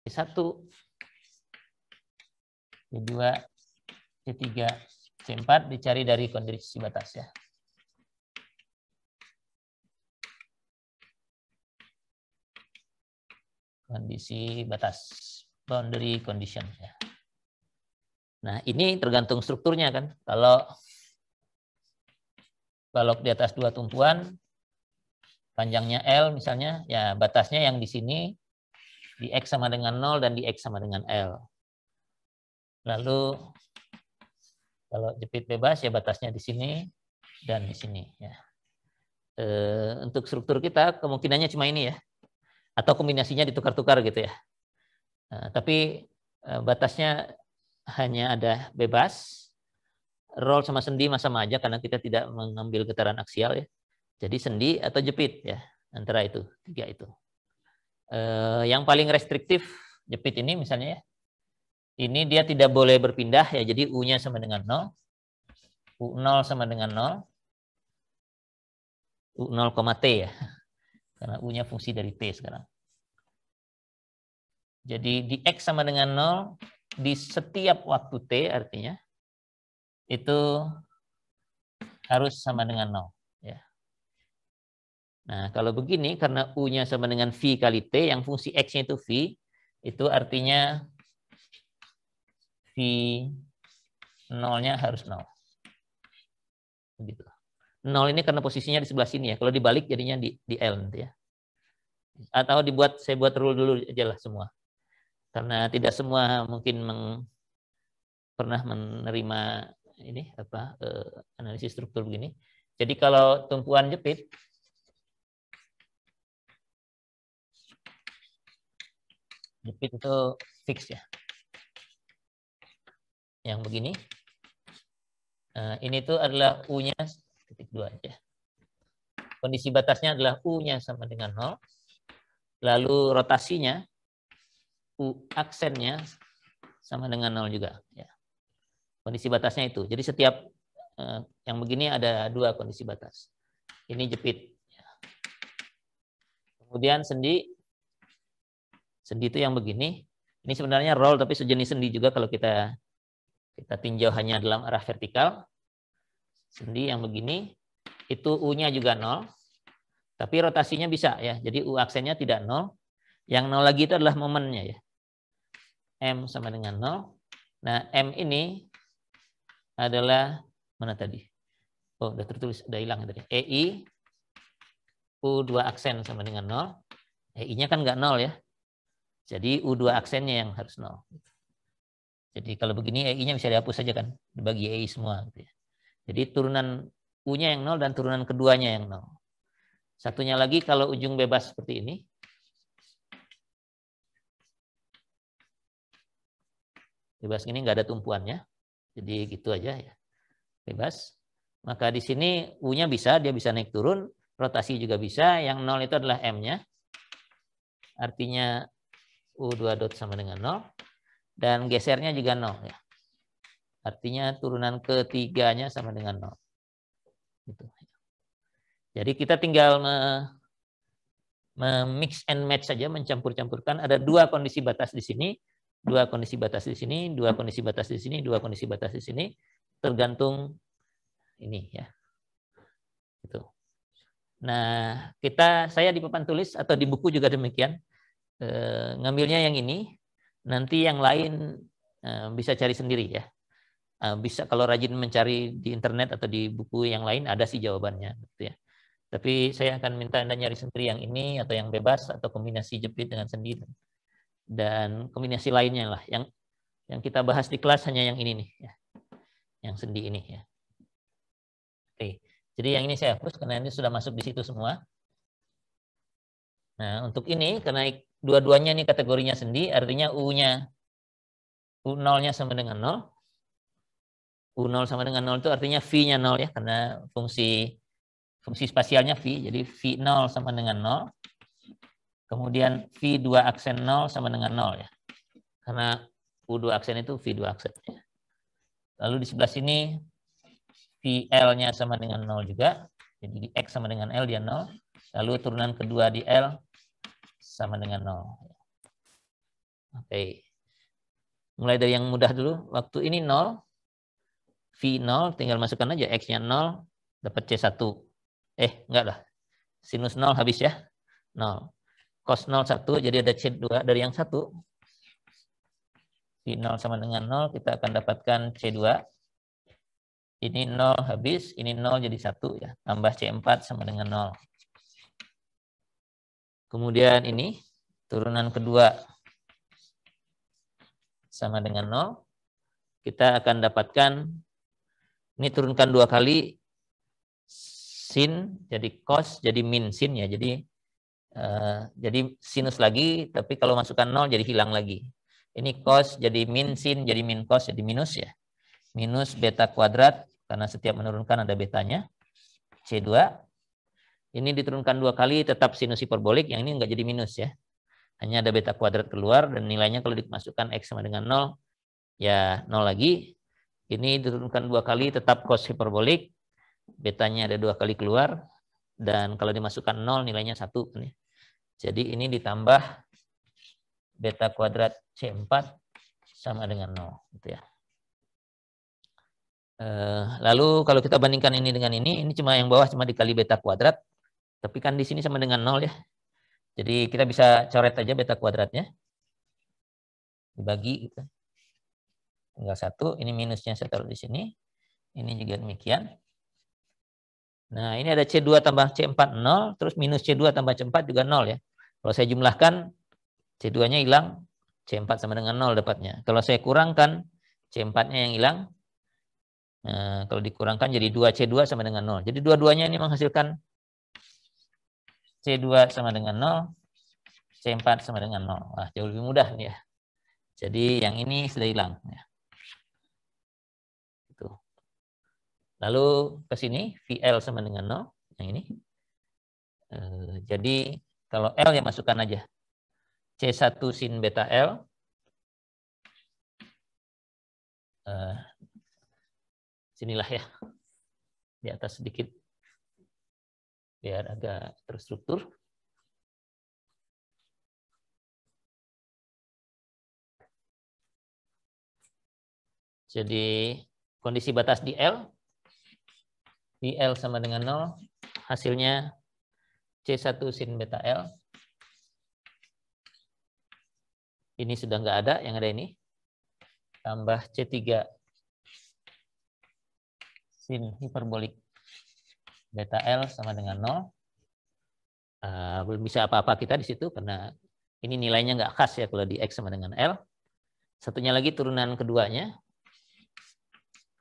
C1, C2, C3, C4 dicari dari kondisi batas ya. Kondisi batas, boundary condition ya. Nah, ini tergantung strukturnya kan. Kalau balok di atas 2 tumpuan, panjangnya L misalnya, ya batasnya yang di sini di X sama dengan 0 dan di X sama dengan L. Lalu kalau jepit bebas ya batasnya di sini dan di sini ya. Untuk struktur kita kemungkinannya cuma ini ya. Atau kombinasinya ditukar-tukar gitu ya. Tapi batasnya hanya ada bebas, roll sama sendi sama aja karena kita tidak mengambil getaran aksial ya. Jadi sendi atau jepit ya, antara itu, 3 itu. Yang paling restriktif jepit ini misalnya ya. Ini dia tidak boleh berpindah ya, jadi U-nya sama dengan 0. U0 sama dengan 0. U0, T ya. Karena U-nya fungsi dari T sekarang. Jadi di X sama dengan 0 di setiap waktu T artinya itu harus sama dengan 0 ya. Nah, kalau begini karena U-nya sama dengan V kali T yang fungsi X-nya itu V, itu artinya V 0-nya harus 0. Begitu. 0 ini karena posisinya di sebelah sini ya. Kalau dibalik jadinya di L nanti ya. Atau saya buat rule dulu aja lah semua. Karena tidak semua mungkin pernah menerima ini analisis struktur begini. Jadi kalau tumpuan jepit itu fix ya. Yang begini. Ini tuh adalah U-nya titik 2 aja. Kondisi batasnya adalah U-nya sama dengan 0. Lalu rotasinya U aksennya sama dengan 0 juga ya. Kondisi batasnya itu. Jadi setiap yang begini ada 2 kondisi batas. Ini jepit. Kemudian sendi itu yang begini. Ini sebenarnya roll tapi sejenis sendi juga kalau kita tinjau hanya dalam arah vertikal. Sendi yang begini itu U-nya juga 0. Tapi rotasinya bisa ya. Jadi U aksennya tidak 0. Yang 0 lagi itu adalah momennya ya. M sama dengan 0. Nah, M ini adalah mana tadi? Oh, udah tertulis, udah hilang tadi. EI U2 aksen sama dengan 0. EI-nya kan nggak 0 ya. Jadi U2 aksennya yang harus 0. Jadi kalau begini EI-nya bisa dihapus saja kan, dibagi EI semua gitu ya. Jadi turunan U-nya yang 0 dan turunan keduanya yang 0. Satunya lagi kalau ujung bebas seperti ini. Bebas ini nggak ada tumpuannya. Jadi gitu aja ya. Bebas. Maka di sini U-nya bisa, dia bisa naik turun. Rotasi juga bisa. Yang 0 itu adalah M-nya. Artinya U2 dot sama dengan 0. Dan gesernya juga 0 ya. Artinya turunan ketiganya sama dengan 0. Gitu. Jadi kita tinggal mix and match saja, mencampur-campurkan. Ada 2 kondisi batas di sini. 2 kondisi batas di sini, 2 kondisi batas di sini, 2 kondisi batas di sini, tergantung ini ya. Gitu. Nah, saya di papan tulis atau di buku juga demikian. Ngambilnya yang ini, nanti yang lain bisa cari sendiri ya. Bisa kalau rajin mencari di internet atau di buku yang lain ada sih jawabannya gitu ya. Tapi saya akan minta Anda nyari sendiri yang ini atau yang bebas atau kombinasi jepit dengan sendi. Dan kombinasi lainnya lah yang kita bahas di kelas hanya yang ini nih ya. Yang sendi ini ya. Oke. Jadi yang ini saya hapus karena ini sudah masuk di situ semua. Nah, untuk ini karena dua-duanya ini kategorinya sendi, artinya U0-nya sama dengan 0. U0 sama dengan 0 itu artinya V-nya 0 ya karena fungsi spasialnya V. Jadi V0 sama dengan 0. Kemudian V2 aksen 0 sama dengan 0 ya. Karena U2 aksen itu V2 aksen ya. Lalu di sebelah sini VL-nya sama dengan 0 juga. Jadi di X sama dengan L dia 0. Lalu turunan kedua di L sama dengan 0. Oke. Mulai dari yang mudah dulu. Waktu ini 0, V 0, tinggal masukkan aja X-nya 0, dapat C1. Enggak lah. Sinus 0 habis ya. 0. Cos 0, 1, jadi ada C2 dari yang 1. V 0 sama dengan 0, kita akan dapatkan C2. Ini 0 habis, ini 0 jadi 1 ya. Tambah C4 sama dengan 0. Kemudian ini, turunan kedua sama dengan 0. Kita akan dapatkan, ini turunkan 2 kali, sin jadi cos jadi min sin ya. Jadi sinus lagi, tapi kalau masukkan 0 jadi hilang lagi. Ini cos jadi min sin jadi min cos jadi minus ya. Minus beta kuadrat, karena setiap menurunkan ada betanya. C2. Ini diturunkan 2 kali, tetap sinus hiperbolik, yang ini enggak jadi minus ya. Hanya ada beta kuadrat keluar, dan nilainya kalau dimasukkan X sama dengan 0, ya 0 lagi. Ini diturunkan 2 kali, tetap cos hiperbolik. Betanya ada 2 kali keluar, dan kalau dimasukkan 0 nilainya 1. Jadi ini ditambah beta kuadrat C4 sama dengan 0. Gitu ya. Lalu kalau kita bandingkan ini dengan ini cuma yang bawah cuma dikali beta kuadrat, tapi kan di sini sama dengan 0 ya. Jadi kita bisa coret aja beta kuadratnya, dibagi gitu. Tinggal 1, ini minusnya saya taruh di sini, ini juga demikian. Nah ini ada C2 tambah C4 0, terus minus C2 tambah C4 juga 0 ya. Kalau saya jumlahkan, C2-nya hilang, C4 sama dengan 0 dapatnya. Kalau saya kurangkan, C4-nya yang hilang. Nah, kalau dikurangkan jadi 2C2 sama dengan 0. Jadi dua-duanya ini menghasilkan C2 sama dengan 0, C4 sama dengan 0. Wah, jauh lebih mudah nih ya. Jadi yang ini sudah hilang. Ya. Gitu. Lalu ke sini, VL sama dengan 0. Yang ini. Jadi kalau L ya masukkan aja. C1 sin beta L. Sinilah ya. Di atas sedikit. Biar agak terstruktur. Jadi kondisi batas di L. Di L sama dengan 0. Hasilnya C1 sin beta L. Ini sudah nggak ada, yang ada ini. Tambah C3 sin hiperbolik beta L sama dengan 0. Belum bisa apa-apa kita di situ, karena ini nilainya nggak khas ya kalau di X sama dengan L. Satunya lagi turunan keduanya.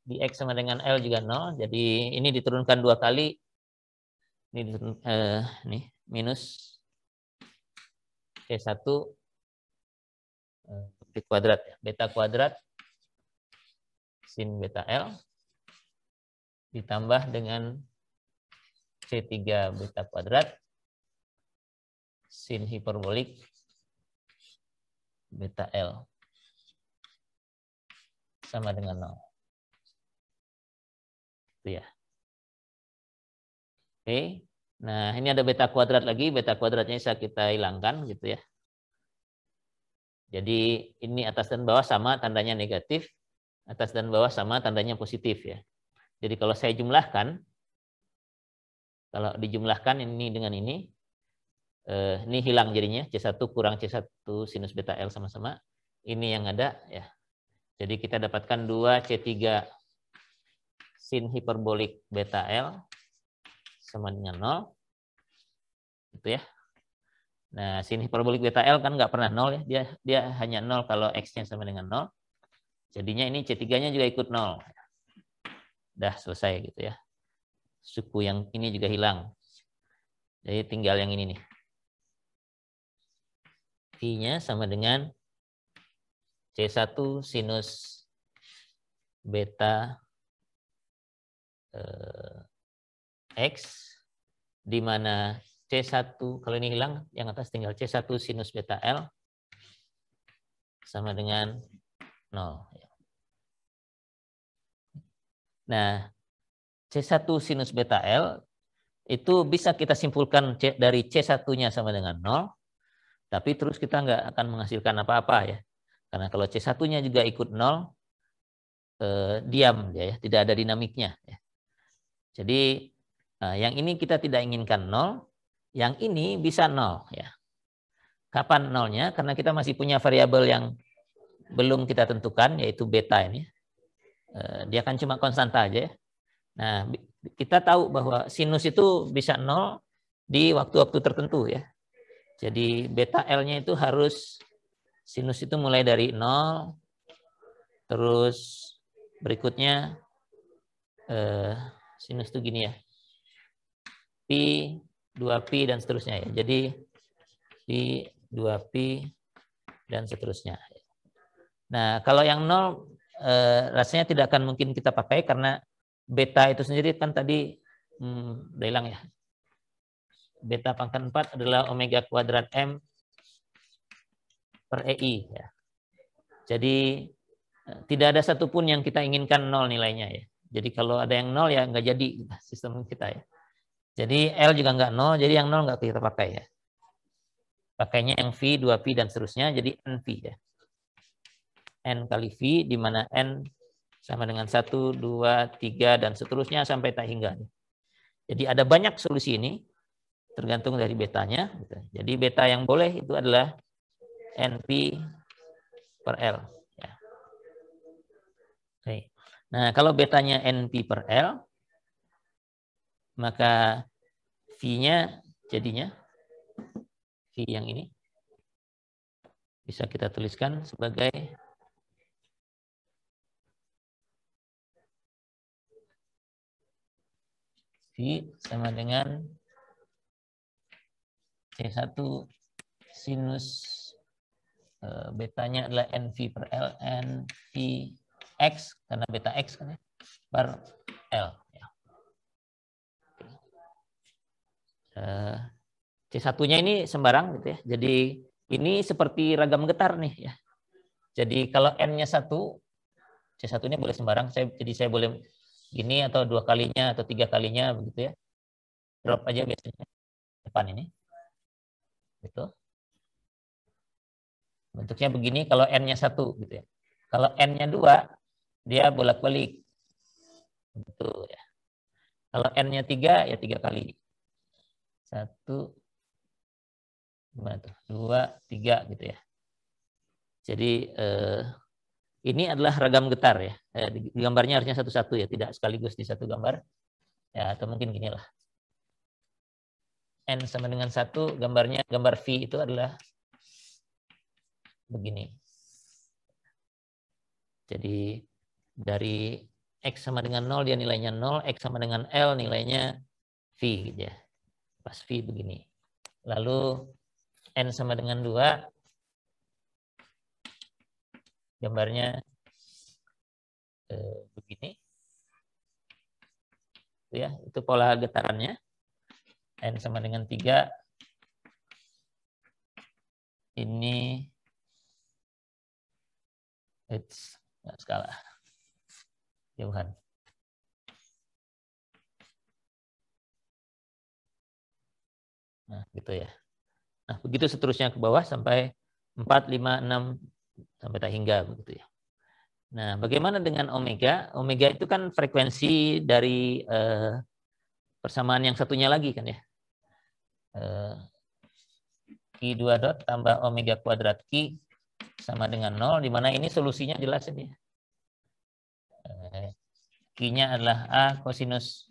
Di X sama dengan L juga 0. Jadi ini diturunkan 2 kali. Ini minus C1 kuadrat ya. Beta kuadrat sin beta L ditambah dengan C3 beta kuadrat sin hiperbolik beta L sama dengan 0. Itu ya. Oke. Nah, ini ada beta kuadrat lagi. Beta kuadratnya bisa kita hilangkan gitu ya. Jadi ini atas dan bawah sama tandanya negatif. Atas dan bawah sama tandanya positif ya. Jadi kalau saya jumlahkan, kalau dijumlahkan ini dengan ini hilang jadinya. C1 kurang C1 sinus beta L sama-sama. Ini yang ada ya. Jadi kita dapatkan 2C3 sin hiperbolik beta L sama dengan 0. Gitu ya. Nah, sin hiperbolik beta L kan nggak pernah 0 ya. Dia hanya 0 kalau X-nya sama dengan 0. Jadinya ini C3-nya juga ikut 0. Dah selesai gitu ya. Suku yang ini juga hilang. Jadi tinggal yang ini nih. V-nya sama dengan C1 sinus beta X, di mana C1, kalau ini hilang, yang atas tinggal C1 sinus beta L sama dengan 0. Nah, C1 sinus beta L itu bisa kita simpulkan dari C1-nya sama dengan 0, Tapi terus kita nggak akan menghasilkan apa-apa ya. Karena kalau C1-nya juga ikut 0, diam dia ya, tidak ada dinamiknya. Ya. Jadi yang ini kita tidak inginkan 0, yang ini bisa 0 ya. Kapan 0-nya? Karena kita masih punya variabel yang belum kita tentukan, yaitu beta ini. Dia kan cuma konstanta aja ya. Nah, kita tahu bahwa sinus itu bisa 0 di waktu-waktu tertentu ya. Jadi beta L-nya itu harus, sinus itu mulai dari 0, terus berikutnya sinus itu gini ya, pi, 2pi, dan seterusnya ya. Jadi pi, 2pi, dan seterusnya. Nah, kalau yang 0 rasanya tidak akan mungkin kita pakai karena beta itu sendiri kan tadi udah hilang ya. Beta pangkat 4 adalah omega kuadrat M per EI ya. Jadi tidak ada satupun yang kita inginkan 0 nilainya ya. Jadi kalau ada yang 0 ya nggak jadi sistem kita ya. Jadi L juga nggak 0, jadi yang 0 nggak kita pakai ya. Pakainya yang V, 2P, dan seterusnya, jadi NV ya. N kali V, di mana N sama dengan 1, 2, 3, dan seterusnya sampai tak hingga. Jadi ada banyak solusi ini, tergantung dari betanya. Jadi beta yang boleh itu adalah NP per L. Ya. Oke. Nah, kalau betanya NP per L, maka V-nya jadinya, V yang ini, bisa kita tuliskan sebagai V sama dengan C1 sinus betanya adalah NV per L, NV X, karena beta X kan ya, per L. Ya. C1-nya ini sembarang gitu ya. Jadi ini seperti ragam getar nih ya. Jadi kalau N-nya 1, C1-nya boleh sembarang. Jadi saya boleh gini atau 2 kalinya atau 3 kalinya begitu ya. Drop aja biasanya depan ini. Gitu. Bentuknya begini kalau N-nya 1 gitu ya. Kalau N-nya 2, dia bolak-balik. Gitu ya. Kalau N-nya 3, ya 3 kali. 1, 2, 3 gitu ya. Jadi ini adalah ragam getar ya. Gambarnya harusnya satu-satu ya, tidak sekaligus di satu gambar. Ya, atau mungkin gini lah. N sama dengan 1, gambarnya, gambar V itu adalah begini. Jadi dari X sama dengan 0 dia nilainya 0, X sama dengan L nilainya V gitu ya. Pas V begini. Lalu N sama dengan 2, gambarnya begini. Itu ya, itu pola getarannya. N sama dengan 3. Ini skala jauhan. Nah, gitu ya. Nah, begitu seterusnya ke bawah sampai 4, 5, 6 sampai tak hingga begitu ya. Nah, bagaimana dengan omega? Omega itu kan frekuensi dari persamaan yang satunya lagi kan ya. Q2 dot tambah omega kuadrat Q sama dengan 0, di mana ini solusinya jelas ini. Q-nya adalah A kosinus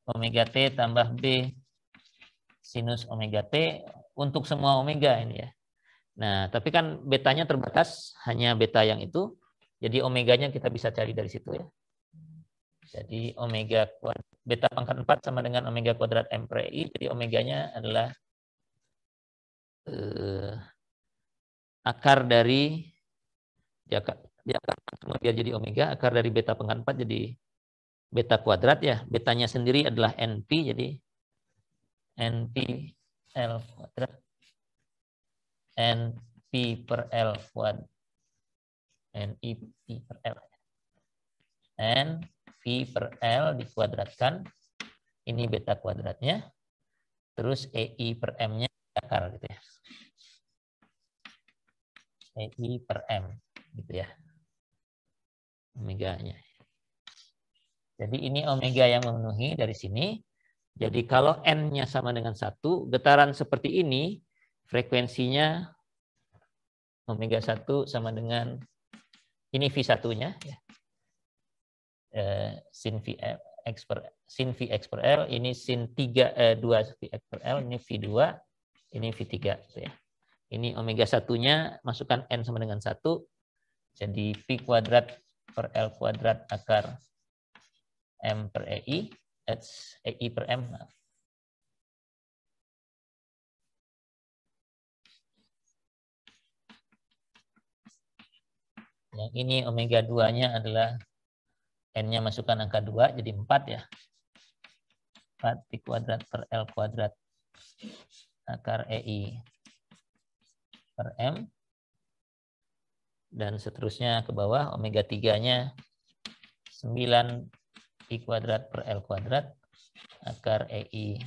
omega T tambah B sinus omega T untuk semua omega ini ya. Nah, tapi kan betanya terbatas, hanya beta yang itu. Jadi omeganya kita bisa cari dari situ ya. Jadi omega beta pangkat 4 sama dengan omega kuadrat M per I. Jadi omeganya adalah akar dari diakar semua biar jadi omega, akar dari beta pangkat 4 jadi beta kuadrat ya. Betanya sendiri adalah NP, jadi NP L kuadrat NP per L kuadrat NP per L N V per L dikuadratkan, ini beta kuadratnya, terus EI per M-nya akar gitu ya. EI per M gitu ya. Omeganya. Jadi ini omega yang memenuhi dari sini. Jadi kalau N-nya sama dengan 1, getaran seperti ini frekuensinya omega 1 sama dengan ini V1-nya ya. Sin Vx per L, ini sin 2 Vx per L, ini V2, ini V3 gitu ya. Ini omega 1-nya masukkan N sama dengan 1, jadi V kuadrat per L kuadrat akar M per EI, EI per M. Yang ini omega 2-nya adalah N-nya masukkan angka 2, jadi 4 ya. 4 V kuadrat per L kuadrat akar EI per M. Dan seterusnya ke bawah, omega 3-nya 9 I kuadrat per L kuadrat akar EI